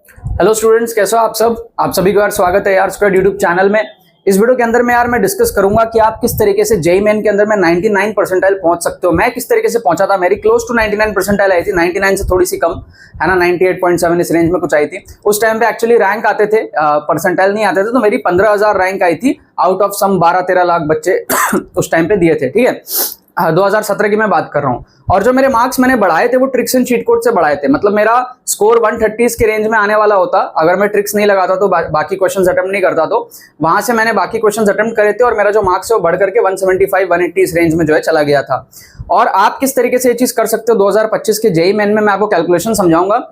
Hello students, कैसे हो आप सब। आप सभी को यार स्वागत है यार स्क्वायर यूट्यूब चैनल में। इस वीडियो के अंदर में यार मैं डिस्कस करूंगा कि आप किस तरीके से जेईई मेन के अंदर में 99 परसेंटाइल पहुंच सकते हो। मैं किस तरीके से पहुंचा था, मेरी क्लोज टू 99 परसेंटाइल आई थी, 99 से थोड़ी सी कम है ना, 98.7 इस रेंज में कुछ आई थी। उस टाइम पे एक्चुअली रैंक आते थे, परसेंटाइल नहीं आते थे, तो मेरी 15,000 रैंक आई थी आउट ऑफ सम 12-13 लाख बच्चे उस टाइम पे दिए थे। ठीक है, 2017 की मैं बात कर रहा हूँ। और जो मेरे मार्क्स मैंने बढ़ाए थे वो ट्रिक्स एंड चीट कोड से बढ़ाए थे। मतलब मेरा स्कोर 130 के रेंज में आने वाला होता अगर मैं ट्रिक्स नहीं लगाता तो, बाकी क्वेश्चंस अटेम्प्ट नहीं करता तो। वहां से मैंने बाकी क्वेश्चंस अटेम्प्ट करे थे और मेरा जो मार्क्स है वो बढ़ करके 175-180 इस रेंज में जो है चला गया था। और आप किस तरीके से ये चीज कर सकते हो 2025 के जेईई मेन में मैं आपको कैलकुलेशन समझाऊंगा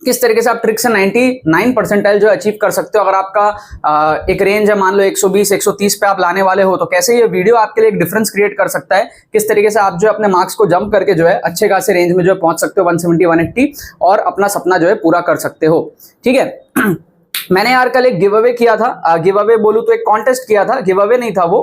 किस तरीके से आप ट्रिक से 99 परसेंटाइल जो अचीव कर सकते हो। अगर आपका एक रेंज है, मान लो 120-130 पे आप लाने वाले हो, तो कैसे ये वीडियो आपके लिए एक डिफरेंस क्रिएट कर सकता है, किस तरीके से आप जो अपने मार्क्स को जंप करके जो है अच्छे खासे रेंज में जो पहुंच सकते हो 170-180 और अपना सपना जो है पूरा कर सकते हो। ठीक है मैंने यार कल एक गिव अवे किया था, गिव अवे बोलूं तो एक कॉन्टेस्ट किया था, गिव अवे नहीं था वो,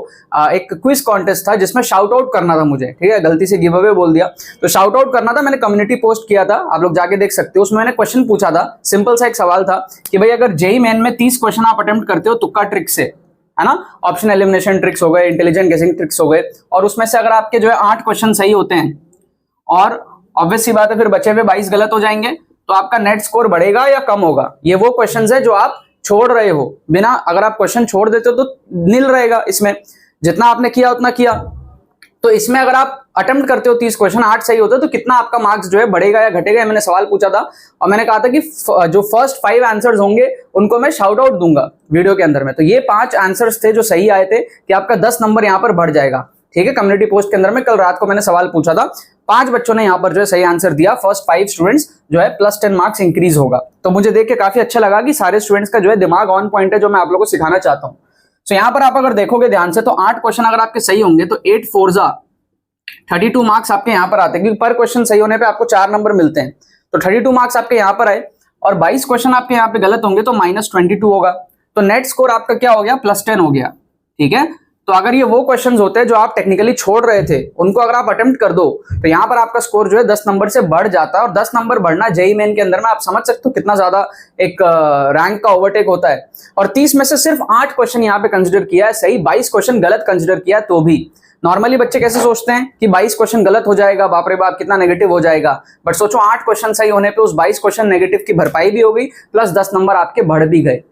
एक क्विज कॉन्टेस्ट था जिसमें शाउट आउट करना था मुझे। ठीक है, गलती से गिव अवे बोल दिया, तो शाउट आउट करना था। मैंने कम्युनिटी पोस्ट किया था, आप लोग जाके देख सकते हो। उसमें मैंने क्वेश्चन पूछा था, सिंपल सा एक सवाल था कि भाई अगर जेईई मेन में 30 क्वेश्चन आप अटेम्प्ट करते हो तुक्का ट्रिक से, है ना, ऑप्शन एलिमिनेशन ट्रिक्स हो गए, इंटेलिजेंट गेसिंग ट्रिक्स हो गए, और उसमें से अगर आपके जो है 8 क्वेश्चन सही होते हैं और ऑब्वियस सी बात है फिर बचे हुए 22 गलत हो जाएंगे, तो आपका नेट स्कोर बढ़ेगा या कम होगा। ये वो क्वेश्चन है जो आप छोड़ रहे हो बिना, अगर आप क्वेश्चन छोड़ देते हो तो नील रहेगा। इसमें जितना आपने किया उतना किया, तो इसमें अगर आप अटेम्प्ट करते हो 30 क्वेश्चन, 8 सही होते तो कितना आपका मार्क्स जो है बढ़ेगा या घटेगा। मैंने सवाल पूछा था और मैंने कहा था कि जो फर्स्ट 5 आंसर्स होंगे उनको मैं शाउट आउट दूंगा वीडियो के अंदर में। तो ये 5 आंसर्स थे जो सही आए थे कि आपका 10 नंबर यहां पर बढ़ जाएगा। ठीक है, कम्युनिटी पोस्ट के अंदर में कल रात को मैंने सवाल पूछा था, 5 बच्चों ने यहां पर जो है सही आंसर दिया। फर्स्ट 5 स्टूडेंट्स जो है +10 मार्क्स इंक्रीज होगा। तो मुझे देख के काफी अच्छा लगा कि सारे स्टूडेंट्स का जो है दिमाग ऑन पॉइंट है, जो मैं आप लोगों को सिखाना चाहता हूं। तो यहां पर आप अगर देखोगे ध्यान से तो 8 क्वेश्चन अगर आपके सही होंगे तो 8 4 32 मार्क्स आपके यहां पर आते हैं, क्योंकि पर क्वेश्चन सही होने पे आपको 4 नंबर मिलते हैं। तो 32 मार्क्स आपके यहां पर आए और 22 क्वेश्चन आपके यहां पे गलत होंगे तो -22 होगा। तो नेट स्कोर आपका क्या हो गया, +10 हो गया। ठीक है, तो अगर ये वो क्वेश्चंस होते हैं जो आप टेक्निकली छोड़ रहे थे, उनको अगर आप अटेम्प्ट कर दो तो यहां पर आपका स्कोर जो है 10 नंबर से बढ़ जाता है। और 10 नंबर बढ़ना जेईई मेन के अंदर में आप समझ सकते हो कितना ज्यादा एक रैंक का ओवरटेक होता है। और 30 में से सिर्फ 8 क्वेश्चन यहां पे कंसिडर किया है सही, 22 क्वेश्चन गलत कंसिडर किया। तो भी नॉर्मली बच्चे कैसे सोचते हैं कि 22 क्वेश्चन गलत हो जाएगा, बाप रे बाप कितना नेगेटिव हो जाएगा। बट सोचो 8 क्वेश्चन सही होने पे उस 22 क्वेश्चन नेगेटिव की भरपाई भी हो गई, प्लस 10 नंबर आपके बढ़ भी गए।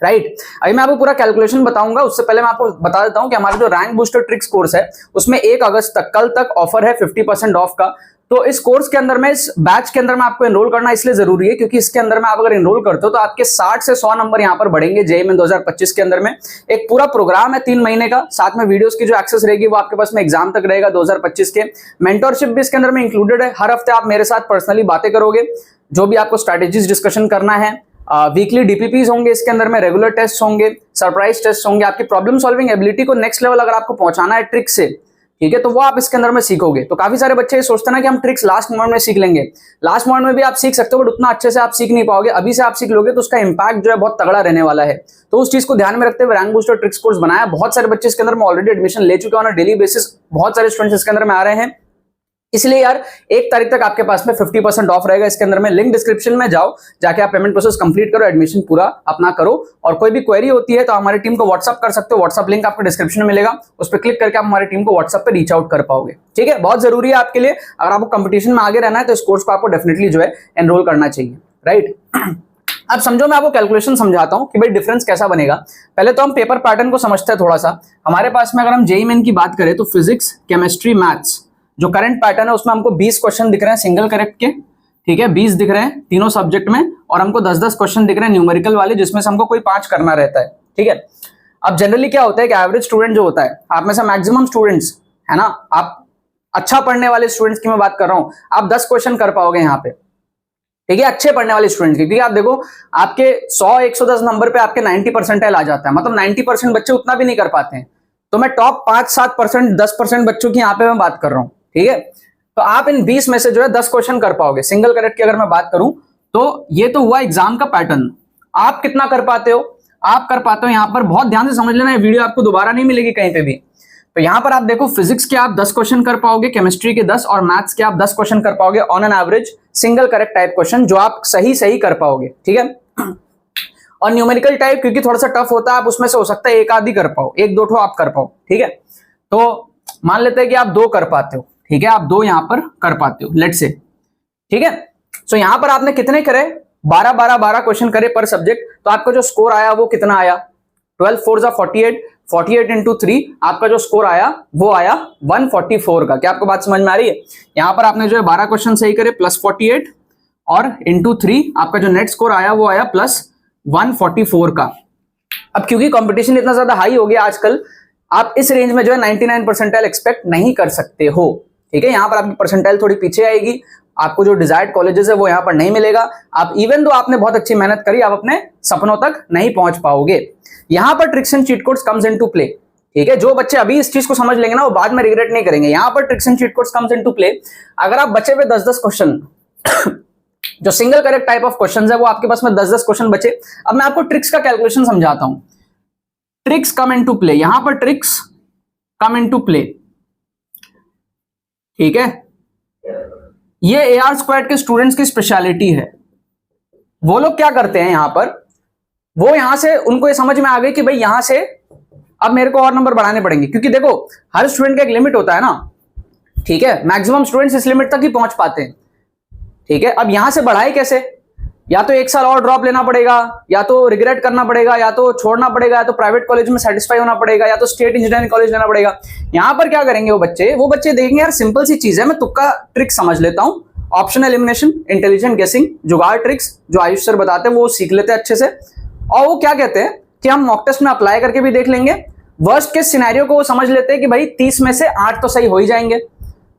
राइट, अभी मैं आपको पूरा कैलकुलेशन बताऊंगा। उससे पहले मैं आपको बता देता हूं कि हमारा जो रैंक बूस्टर ट्रिक्स कोर्स है उसमें 1 अगस्त तक, कल तक ऑफर है 50% ऑफ का। तो इस कोर्स के अंदर में, इस बैच के अंदर में आपको एनरोल करना इसलिए जरूरी है क्योंकि इसके अंदर में आप अगर एनरोल करते हो तो आपके 60 से 100 नंबर यहां पर बढ़ेंगे जेईई मेन 2025 के अंदर में। एक पूरा प्रोग्राम है 3 महीने का, साथ में वीडियोस की जो एक्सेस रहेगी वो आपके पास में एग्जाम तक रहेगा 2025 के। मेंटरशिप भी इसके अंदर में इंक्लूडेड है, हर हफ्ते आप मेरे साथ पर्सनली बातें करोगे, जो भी आपको स्ट्रैटेजीज डिस्कशन करना है। वीकली डीपीपीज होंगे इसके अंदर में, रेगुलर टेस्ट होंगे, सरप्राइज टेस्ट होंगे। आपकी प्रॉब्लम सॉल्विंग एबिलिटी को नेक्स्ट लेवल अगर आपको पहुंचाना है ट्रिक से, ठीक है, तो वो आप इसके अंदर में सीखोगे। तो काफी सारे बच्चे ये सोचते हैं ना कि हम ट्रिक्स लास्ट मोमेंट में सीख लेंगे। लास्ट मोमेंट में भी आप सीख सकते हो बट उतना अच्छे से आप सीख नहीं पाओगे। अभी से आप सीख लोगे तो उसका इंपैक्ट जो है बहुत तगड़ा रहने वाला है। तो उस चीज को ध्यान में रखते हुए रैंक बूस्टर ट्रिक्स कोर्स बनाया। बहुत सारे बच्चे इसके अंदर में ऑलरेडी एडमिशन ले चुके हैं और डेली बेसिस बहुत सारे स्टूडेंट्स इसके अंदर में आ रहे हैं। इसलिए यार 1 तारीख तक आपके पास में 50% ऑफ रहेगा इसके अंदर में। लिंक डिस्क्रिप्शन में जाओ, जाके आप पेमेंट प्रोसेस कंप्लीट करो, एडमिशन पूरा अपना करो। और कोई भी क्वेरी होती है तो हमारी टीम को व्हाट्सअप कर सकते हो, व्हाट्सअप लिंक आपको डिस्क्रिप्शन में मिलेगा, उस पर क्लिक करके आप हमारी टीम को व्हाट्सअप पे रीच आउट कर पाओगे। ठीक है, बहुत जरूरी है आपके लिए, अगर आपको कंपटीशन में आगे रहना है तो इस कोर्स को आपको डेफिनेटली जो है एनरोल करना चाहिए। राइट, अब समझो मैं आपको कैलकुलेशन समझाता हूं कि भाई डिफरेंस कैसा बनेगा। पहले तो हम पेपर पैटर्न को समझते हैं थोड़ा सा। हमारे पास में अगर हम जेईई मेन की बात करें तो फिजिक्स, केमिस्ट्री, मैथ्स जो करंट पैटर्न है उसमें हमको 20 क्वेश्चन दिख रहे हैं सिंगल करेक्ट के। ठीक है, 20 दिख रहे हैं तीनों सब्जेक्ट में, और हमको 10-10 क्वेश्चन दिख रहे हैं न्यूमेरिकल वाले, जिसमें से हमको कोई 5 करना रहता है। ठीक है, अब जनरली क्या होता है कि एवरेज स्टूडेंट जो होता है, आप में से मैक्सिमम स्टूडेंट्स है ना, आप अच्छा पढ़ने वाले स्टूडेंट्स की मैं बात कर रहा हूं, आप 10 क्वेश्चन कर पाओगे यहाँ पे। ठीक है, अच्छे पढ़ने वाले स्टूडेंट्स की, क्योंकि आप देखो आपके 100-110 नंबर पे आपके 90 परसेंटाइल आ जाता है, मतलब 90% बच्चे उतना भी नहीं कर पाते हैं। तो मैं टॉप 5-7%, 10% बच्चों की यहाँ पे मैं बात कर रहा हूँ। ठीक है, तो आप इन 20 में से जो है 10 क्वेश्चन कर पाओगे सिंगल करेक्ट की। अगर मैं बात करूं तो ये तो हुआ एग्जाम का पैटर्न। आप कितना कर पाते हो, आप कर पाते हो यहां पर, बहुत ध्यान से समझ लेना, ये वीडियो आपको दोबारा नहीं मिलेगी कहीं पे भी। तो यहां पर आप देखो फिजिक्स के आप 10 क्वेश्चन कर पाओगे, केमिस्ट्री के 10 और मैथ्स के आप 10 क्वेश्चन कर पाओगे on an average, single correct type question जो आप सही सही कर पाओगे, ठीक है। और न्यूमेरिकल टाइप क्योंकि थोड़ा सा टफ होता है, आप उसमें से हो सकता है एक आधी कर पाओ, एक दो ठो आप कर पाओ, ठीक है। तो मान लेते हैं कि आप 2 कर पाते हो, ठीक है, आप 2 यहां पर कर पाते हो, लेट्स से, ठीक है। सो यहां पर आपने कितने करे, 12 क्वेश्चन करे पर सब्जेक्ट, तो आपका जो स्कोर आया वो कितना आया, 12 4 जा 48, 48 इंटू 3, आपका जो स्कोर आया वो आया 144 का। क्या आपको बात समझ में आ रही है? यहां पर आपने जो है 12 क्वेश्चन सही करे प्लस 48 और इंटू 3, आपका जो नेट स्कोर आया वो आया प्लस 144 का। अब क्योंकि कंपटीशन इतना ज्यादा हाई हो गया आजकल, आप इस रेंज में जो है 99 परसेंटाइल एक्सपेक्ट नहीं कर सकते हो, ठीक है। यहां पर आपकी परसेंटाइल थोड़ी पीछे आएगी, आपको जो डिजायर्ड कॉलेजेस है वो यहां पर नहीं मिलेगा। आप इवन दो आपने बहुत अच्छी मेहनत करी, आप अपने सपनों तक नहीं पहुंच पाओगे। यहां पर tricks and cheat codes comes into play, ठीक है। जो बच्चे अभी इस चीज को समझ लेंगे ना, वो बाद में रिग्रेट नहीं करेंगे। यहां पर tricks and cheat codes comes into play. अगर आप बचे हुए 10-10 क्वेश्चन जो single correct type of question है, वो आपके पास में 10-10 क्वेश्चन बचे। अब मैं आपको ट्रिक्स का कैलकुलेशन समझाता हूं। ट्रिक्स कम इनटू प्ले, यहां पर ट्रिक्स कम इनटू प्ले, ठीक है। ये AR स्क्वाड के स्टूडेंट्स की स्पेशलिटी है। वो लोग क्या करते हैं यहां पर, वो यहां से उनको ये समझ में आ गई कि भाई यहां से अब मेरे को और नंबर बढ़ाने पड़ेंगे, क्योंकि देखो हर स्टूडेंट का एक लिमिट होता है ना, ठीक है। मैक्सिमम स्टूडेंट्स इस लिमिट तक ही पहुंच पाते हैं, ठीक है। अब यहां से बढ़ाए कैसे, या तो 1 साल और ड्रॉप लेना पड़ेगा, या तो रिग्रेट करना पड़ेगा, या तो छोड़ना पड़ेगा, या तो प्राइवेट कॉलेज में सेटिस्फाई होना पड़ेगा, या तो स्टेट इंजीनियरिंग कॉलेज लेना पड़ेगा। यहां पर क्या करेंगे वो बच्चे देखेंगे यार सिंपल सी चीज है, मैं तुक्का ट्रिक समझ लेता हूं, ऑप्शन एलिमिनेशन, इंटेलिजेंट गेसिंग, जुगाड़ ट्रिक्स जो आयुष सर बताते हैं वो सीख लेते हैं अच्छे से। और वो क्या कहते हैं कि हम मॉक टेस्ट में अप्लाई करके भी देख लेंगे, वर्स्ट केस सिनेरियो को वो समझ लेते हैं कि भाई 30 में से 8 तो सही हो ही जाएंगे,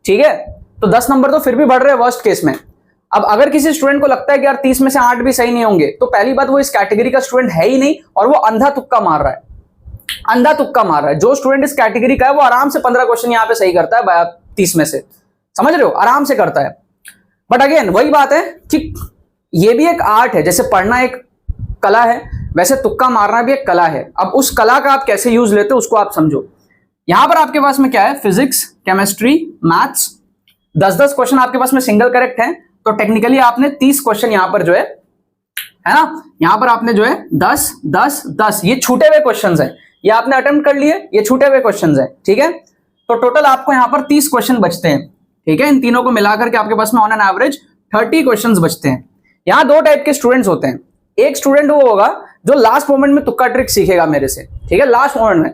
ठीक है। तो 10 नंबर तो फिर भी बढ़ रहे हैं वर्स्ट केस में। अब अगर किसी स्टूडेंट को लगता है कि यार 30 में से 8 भी सही नहीं होंगे, तो पहली बात वो इस कैटेगरी का स्टूडेंट है ही नहीं, और वो अंधा तुक्का मार रहा है, अंधा तुक्का मार रहा है। जो स्टूडेंट इस कैटेगरी का है वो आराम से 15 क्वेश्चन यहां पे सही करता है 30 में से, समझ रहे हो, आराम से करता है। बट अगेन वही बात है कि ये भी एक आर्ट है, जैसे पढ़ना एक कला है, वैसे तुक्का मारना भी एक कला है। अब उस कला का आप कैसे यूज लेते हो उसको आप समझो। यहां पर आपके पास में क्या है, फिजिक्स, केमिस्ट्री, मैथ्स, 10-10 क्वेश्चन आपके पास में सिंगल करेक्ट है, तो टेक्निकली आपने 30 क्वेश्चन यहां पर जो है ना, यहां पर आपने जो है 10 ये छूटे हुए क्वेश्चंस हैं, ये आपने अटेम्प्ट कर लिए, ये छूटे हुए क्वेश्चंस हैं, ठीक है। तो टोटल आपको यहां पर 30 क्वेश्चन बचते हैं, ठीक है। इन तीनों को मिलाकर के आपके पास में ऑन एन एवरेज 30 क्वेश्चंस बचते हैं। यहां 2 टाइप के स्टूडेंट्स होते हैं। एक स्टूडेंट वो होगा जो लास्ट मोमेंट में तुक्का ट्रिक सीखेगा मेरे से, ठीक है। लास्ट मोमेंट में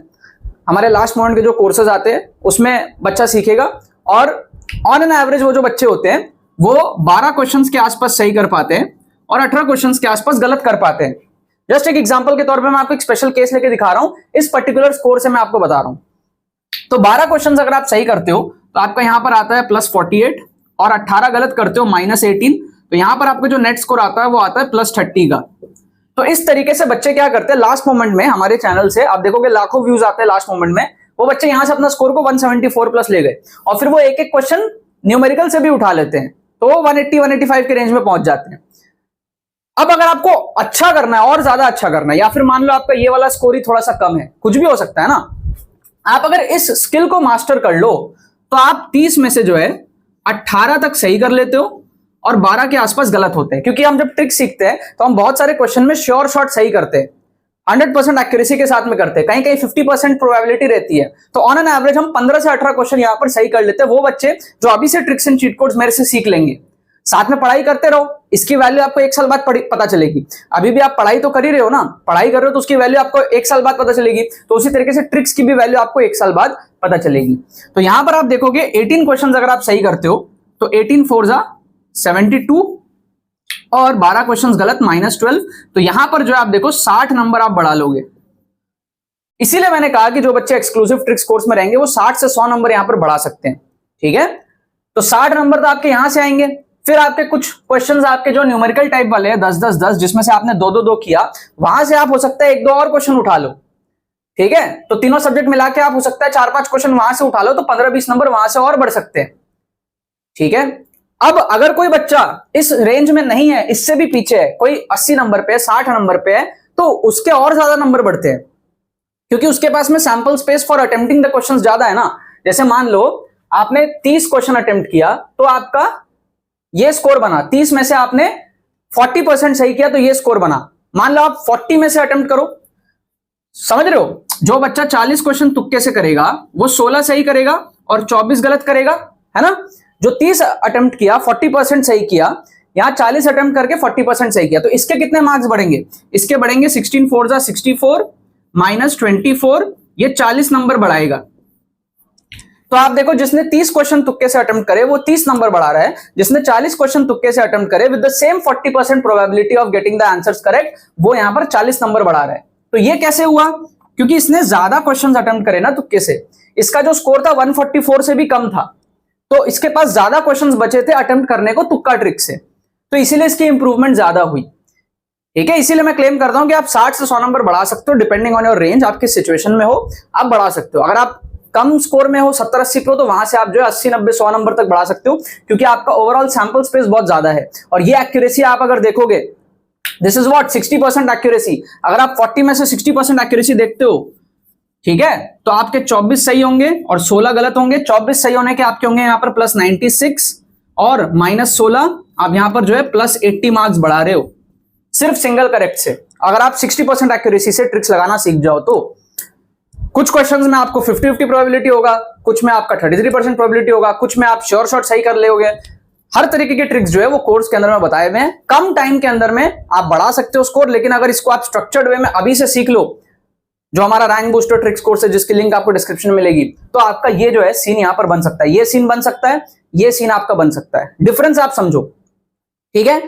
हमारे लास्ट मोमेंट के जो कोर्सेज आते हैं उसमें बच्चा सीखेगा, और ऑन एन एवरेज वो जो बच्चे होते हैं वो 12 क्वेश्चंस के आसपास सही कर पाते हैं और 18 क्वेश्चंस के आसपास गलत कर पाते हैं। जस्ट एक एग्जांपल के तौर पे मैं आपको एक स्पेशल केस लेके दिखा रहा हूं, इस पर्टिकुलर स्कोर से मैं आपको बता रहा हूं। तो 12 क्वेश्चंस अगर आप सही करते हो तो आपका यहां पर आता है प्लस 48, और 18 गलत करते हो माइनस 18, तो यहां पर आपको जो नेट स्कोर आता है वो आता है प्लस 30 का। तो इस तरीके से बच्चे क्या करते हैं, लास्ट मोमेंट में हमारे चैनल से आप देखोगे लाखों व्यूज आते हैं लास्ट मोमेंट में, वो बच्चे यहां से अपना स्कोर को 174 प्लस ले गए, और फिर वो एक एक क्वेश्चन न्यूमेरिकल से भी उठा लेते हैं, तो 180-185 के रेंज में पहुंच जाते हैं। अब अगर आपको अच्छा करना है और ज्यादा अच्छा करना है, या फिर मान लो आपका ये वाला स्कोर ही थोड़ा सा कम है, कुछ भी हो सकता है ना, आप अगर इस स्किल को मास्टर कर लो तो आप 30 में से जो है 18 तक सही कर लेते हो और 12 के आसपास गलत होते हैं। क्योंकि हम जब ट्रिक सीखते हैं तो हम बहुत सारे क्वेश्चन में श्योर शॉट सही करते हैं, 100% एक्यूरेसी के साथ में करते हैं, कहीं कहीं 50% प्रोबेबिलिटी रहती है। तो ऑन एन एवरेज हम 15 से 18 क्वेश्चन यहां पर सही कर लेते हैं। वो बच्चे जो अभी से ट्रिक्स एंड चीट कोड्स मेरे से सीख लेंगे, साथ में पढ़ाई करते रहो, इसकी वैल्यू आपको 1 साल बाद पता चलेगी। अभी भी आप पढ़ाई तो कर ही रहे हो ना, पढ़ाई कर रहे हो तो उसकी वैल्यू आपको 1 साल बाद पता चलेगी, तो उसी तरीके से ट्रिक्स की भी वैल्यू आपको 1 साल बाद पता चलेगी। तो यहां पर आप देखोगे 18 क्वेश्चन अगर आप सही करते हो तो 18 4 जा 72, और 12 क्वेश्चंस गलत -12, तो यहां पर जो आप देखो 60 नंबर आप बढ़ा लोगे। इसीलिए मैंने कहा कि जो बच्चे एक्सक्लूसिव ट्रिक्स कोर्स में रहेंगे वो 60 से 100 नंबर यहां पर बढ़ा सकते हैं, ठीक है। तो 60 नंबर तो आपके यहां से आएंगे। फिर आपके कुछ क्वेश्चंस आपके जो न्यूमेरिकल टाइप वाले हैं 10-10-10, जिसमें से आपने 2-2-2 किया, वहां से आप हो सकता है 1-2 और क्वेश्चन उठा लो, ठीक है। तो तीनों सब्जेक्ट मिला के आप हो सकता है 4-5 क्वेश्चन वहां से उठा लो, तो 15-20 नंबर वहां से और बढ़ सकते हैं, ठीक है। अब अगर कोई बच्चा इस रेंज में नहीं है, इससे भी पीछे है, कोई 80 नंबर पे 60 नंबर पे है, तो उसके और ज्यादा नंबर बढ़ते हैं, क्योंकि उसके पास में sample space for attempting the questions ज्यादा है ना। जैसे मान लो आपने 30 क्वेश्चन अटेम्प्ट किया तो आपका ये स्कोर बना, 30 में से आपने 40% सही किया तो ये स्कोर बना। मान लो आप 40 में से अटेम्प्ट करो, समझ रहे हो? जो बच्चा 40 क्वेश्चन तुक्के से करेगा वो 16 सही करेगा और 24 गलत करेगा, है ना। जो 30 अटेम्प्ट किया 40% सही किया, यहां 40 अटेम्प्ट करके 40% सही किया, तो इसके कितने मार्क्स बढ़ेंगे? इसके बढ़ेंगे 16 4 जा 64 माइनस 24, ये 40 नंबर बढ़ाएगा। तो आप देखो जिसने 30 क्वेश्चन तुक्के से अटेम्प्ट करे वो 30 नंबर बढ़ा रहा है, जिसने 40 क्वेश्चन तुक्के से अटेम्प्ट करे with the same 40% probability of getting the answers correct, वो यहां पर 40 नंबर बढ़ा रहा है। तो ये कैसे हुआ? क्योंकि इसने ज्यादा क्वेश्चंस अटेम्प्ट करे ना तुक्के से। इसका जो स्कोर था 144 से भी कम था, तो इसके पास ज्यादा क्वेश्चंस बचे थे अटेम्प्ट करने को तुक्का ट्रिक से, तो इसीलिए इसकी इंप्रूवमेंट ज्यादा हुई। ठीक है, इसीलिए मैं क्लेम करता हूं कि आप 60 से 100 नंबर बढ़ा सकते हो, डिपेंडिंग ऑन योर रेंज। आप किस सिचुएशन में हो आप बढ़ा सकते हो। अगर आप कम स्कोर में हो 70-80 पे हो तो वहां से आप जो है 80-90-100 नंबर तक बढ़ा सकते हो, क्योंकि आपका ओवरऑल सैंपल स्पेस बहुत ज्यादा है। और ये एक्यूरेसी आप अगर देखोगे, दिस इज व्हाट 60% एक्यूरेसी। अगर आप 40 में से 60% एक्यूरेसी देखते हो, ठीक है, तो आपके 24 सही होंगे और 16 गलत होंगे। 24 सही होने के आपके होंगे यहाँ पर +96 और -16, आप यहां पर जो है +80 मार्क्स बढ़ा रहे हो सिर्फ सिंगल करेक्ट से। अगर आप 60% एक्यूरेसी से ट्रिक्स लगाना सीख जाओ तो कुछ क्वेश्चंस में आपको 50-50 प्रोबेबिलिटी होगा, कुछ में आपका 33% प्रोबेबिलिटी होगा, कुछ में आप श्योर शॉट सही कर लोगे। हर तरीके के ट्रिक्स जो है वो कोर्स के अंदर में बताए हुए हैं। कम टाइम के अंदर में आप बढ़ा सकते हो स्कोर, लेकिन अगर इसको आप स्ट्रक्चर्ड वे में अभी से सीख लो, जो हमारा रैंक बूस्टर ट्रिक्स कोर्स है जिसकी लिंक आपको डिस्क्रिप्शन में मिलेगी, तो आपका ये जो है सीन यहां पर बन सकता है, ये सीन बन सकता है, ये सीन आपका बन सकता है। डिफरेंस आप समझो, ठीक है।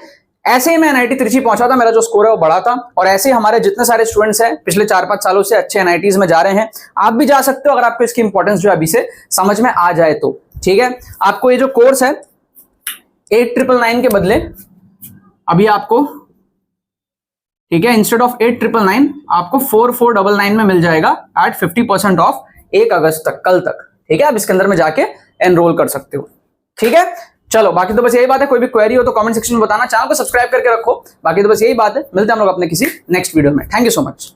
ऐसे ही मैं एनआईटी त्रिची पहुंचा था, मेरा जो स्कोर है वो बढ़ा था, और ऐसे ही हमारे जितने सारे स्टूडेंट्स हैं पिछले 4-5 सालों से अच्छे एनआईटीज में जा रहे हैं। आप भी जा सकते हो अगर आपको इसकी इंपॉर्टेंस जो है अभी से समझ में आ जाए तो, ठीक है। आपको ये जो कोर्स है 8999 के बदले अभी आपको, ठीक है, इंस्टेड ऑफ 8999 आपको 4499 में मिल जाएगा एट 50% ऑफ 1 अगस्त तक, कल तक, ठीक है। आप इसके अंदर में जाके एनरोल कर सकते हो, ठीक है। चलो, बाकी तो बस यही बात है। कोई भी क्वेरी हो तो कमेंट सेक्शन में बताना, चैनल को सब्सक्राइब करके रखो। बाकी तो बस यही बात है। मिलते हैं हम लोग अपने किसी नेक्स्ट वीडियो में। Thank you so much.